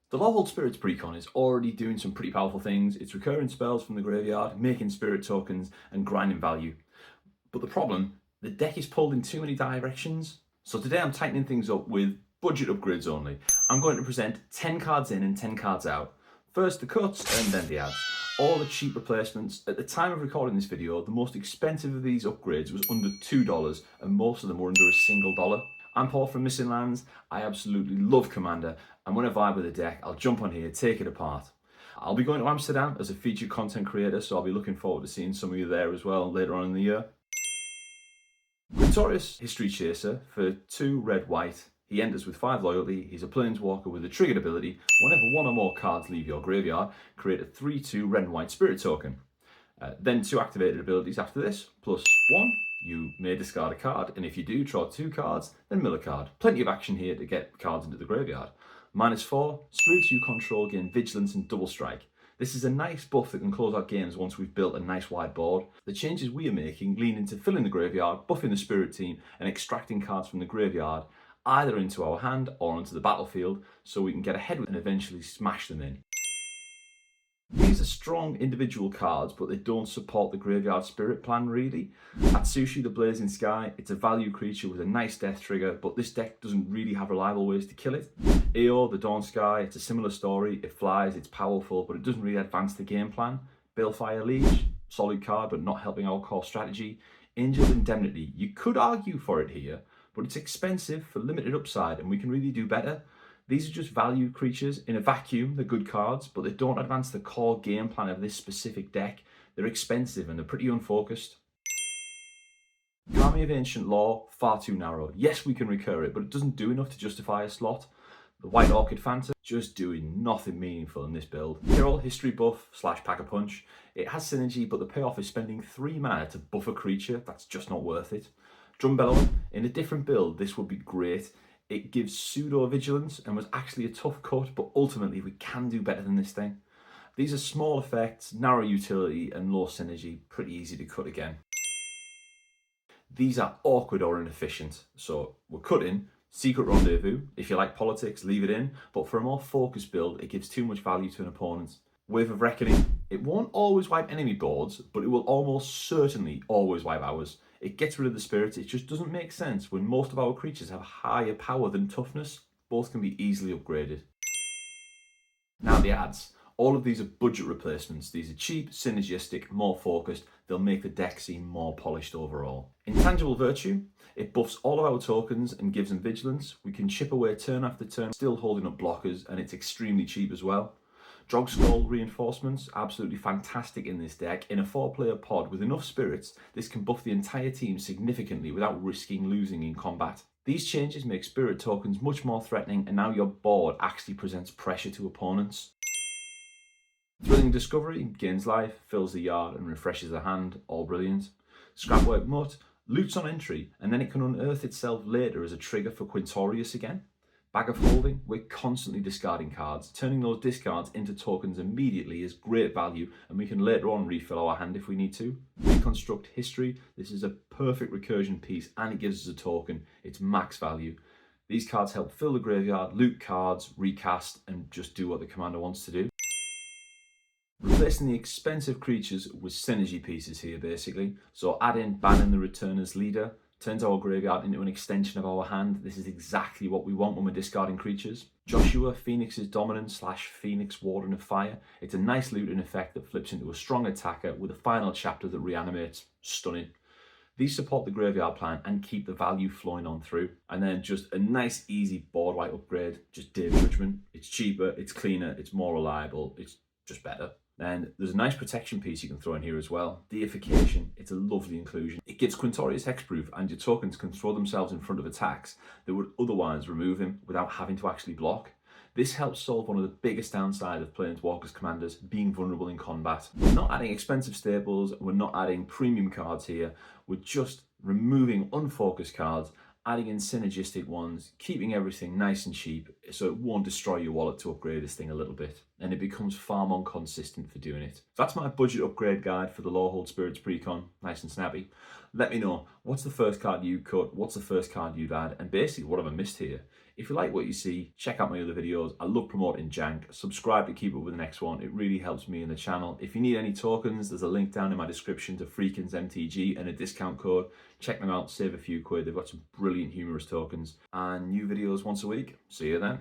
The Lorehold Spirits PRECON is already doing some pretty powerful things. It's recurring spells from the graveyard, making spirit tokens, and grinding value. But the problem, the deck is pulled in too many directions. So today I'm tightening things up with budget upgrades only. I'm going to present 10 cards in and 10 cards out. First the cuts and then the adds. All the cheap replacements. At the time of recording this video, the most expensive of these upgrades was under $2 and most of them were under a single dollar. I'm Paul from Missing Lands. I absolutely love Commander, and when I vibe with a deck, I'll jump on here, take it apart. I'll be going to Amsterdam as a featured content creator, so I'll be looking forward to seeing some of you there as well later on in the year. Quintorius, History Chaser, for 2 red-white. He enters with 5 loyalty. He's a planeswalker with a triggered ability. Whenever 1 or more cards leave your graveyard, create a 3/2 red and white spirit token. Then 2 activated abilities after this, plus 1. You may discard a card, and if you do, draw 2 cards, then mill a card. Plenty of action here to get cards into the graveyard. -4, spirits you control gain vigilance and double strike. This is a nice buff that can close out games once we've built a nice wide board. The changes we are making lean into filling the graveyard, buffing the spirit team, and extracting cards from the graveyard, either into our hand or onto the battlefield, so we can get ahead and eventually smash them in. These are strong individual cards, but they don't support the graveyard spirit plan really. Atsushi the Blazing Sky, it's a value creature with a nice death trigger, but this deck doesn't really have reliable ways to kill it. Eo the Dawn Sky, it's a similar story. It flies, it's powerful, but it doesn't really advance the game plan. Balefire Liege, solid card, but not helping our core strategy. Angel Indemnity, you could argue for it here, but it's expensive for limited upside, and we can really do better. These are just value creatures. In a vacuum, they're good cards, but they don't advance the core game plan of this specific deck. They're expensive and they're pretty unfocused. Army of Ancient Law, far too narrow. Yes, we can recur it, but it doesn't do enough to justify a slot. The White Orchid Phantom, just doing nothing meaningful in this build. Hero, history buff / pack a punch. It has synergy, but the payoff is spending 3 mana to buff a creature. That's just not worth it. Drumbellower, in a different build, this would be great. It gives pseudo vigilance and was actually a tough cut, but ultimately we can do better than this thing. These are small effects, narrow utility and low synergy, pretty easy to cut again. These are awkward or inefficient, so we're cutting Secret Rendezvous. If you like politics, leave it in, but for a more focused build, it gives too much value to an opponent. Wave of Reckoning, it won't always wipe enemy boards, but it will almost certainly always wipe ours. It gets rid of the spirits. It just doesn't make sense when most of our creatures have higher power than toughness. Both can be easily upgraded. Now the adds. All of these are budget replacements. These are cheap, synergistic, more focused. They'll make the deck seem more polished overall. Intangible Virtue. It buffs all of our tokens and gives them vigilance. We can chip away turn after turn, still holding up blockers, and it's extremely cheap as well. Drogskull reinforcements, absolutely fantastic in this deck. In a 4-player pod with enough spirits, this can buff the entire team significantly without risking losing in combat. These changes make spirit tokens much more threatening, and now your board actually presents pressure to opponents. Thrilling Discovery gains life, fills the yard and refreshes the hand, all brilliant. Scrapwork Mutt loots on entry, and then it can unearth itself later as a trigger for Quintorius again. Bag of Holding, we're constantly discarding cards. Turning those discards into tokens immediately is great value, and we can later on refill our hand if we need to. Reconstruct History, this is a perfect recursion piece and it gives us a token. It's max value. These cards help fill the graveyard, loot cards, recast, and just do what the commander wants to do. Replacing the expensive creatures with synergy pieces here basically. So add in Banning the Returner's Leader. Turns our graveyard into an extension of our hand. This is exactly what we want when we're discarding creatures. Joshua, Phoenix's Dominant / Phoenix Warden of Fire. It's a nice looting effect that flips into a strong attacker with a final chapter that reanimates. Stunning. These support the graveyard plan and keep the value flowing on through. And then just a nice easy board wipe upgrade, just Day of Judgment. It's cheaper, it's cleaner, it's more reliable, it's just better. And there's a nice protection piece you can throw in here as well. Deification, it's a lovely inclusion. It gives Quintorius hexproof, and your tokens can throw themselves in front of attacks that would otherwise remove him without having to actually block. This helps solve one of the biggest downsides of Planeswalkers commanders being vulnerable in combat. We're not adding expensive staples, we're not adding premium cards here, we're just removing unfocused cards, adding in synergistic ones, keeping everything nice and cheap so it won't destroy your wallet to upgrade this thing a little bit, and it becomes far more consistent for doing it. So that's my budget upgrade guide for the Lorehold Spirits PRECON, nice and snappy. Let me know, what's the first card you cut, what's the first card you'd add, and basically what have I missed here? If you like what you see, check out my other videos. I love promoting jank. Subscribe to keep up with the next one. It really helps me in the channel. If you need any tokens, there's a link down in my description to Freakin's MTG and a discount code. Check them out, save a few quid. They've got some brilliant humorous tokens and new videos once a week. See you then.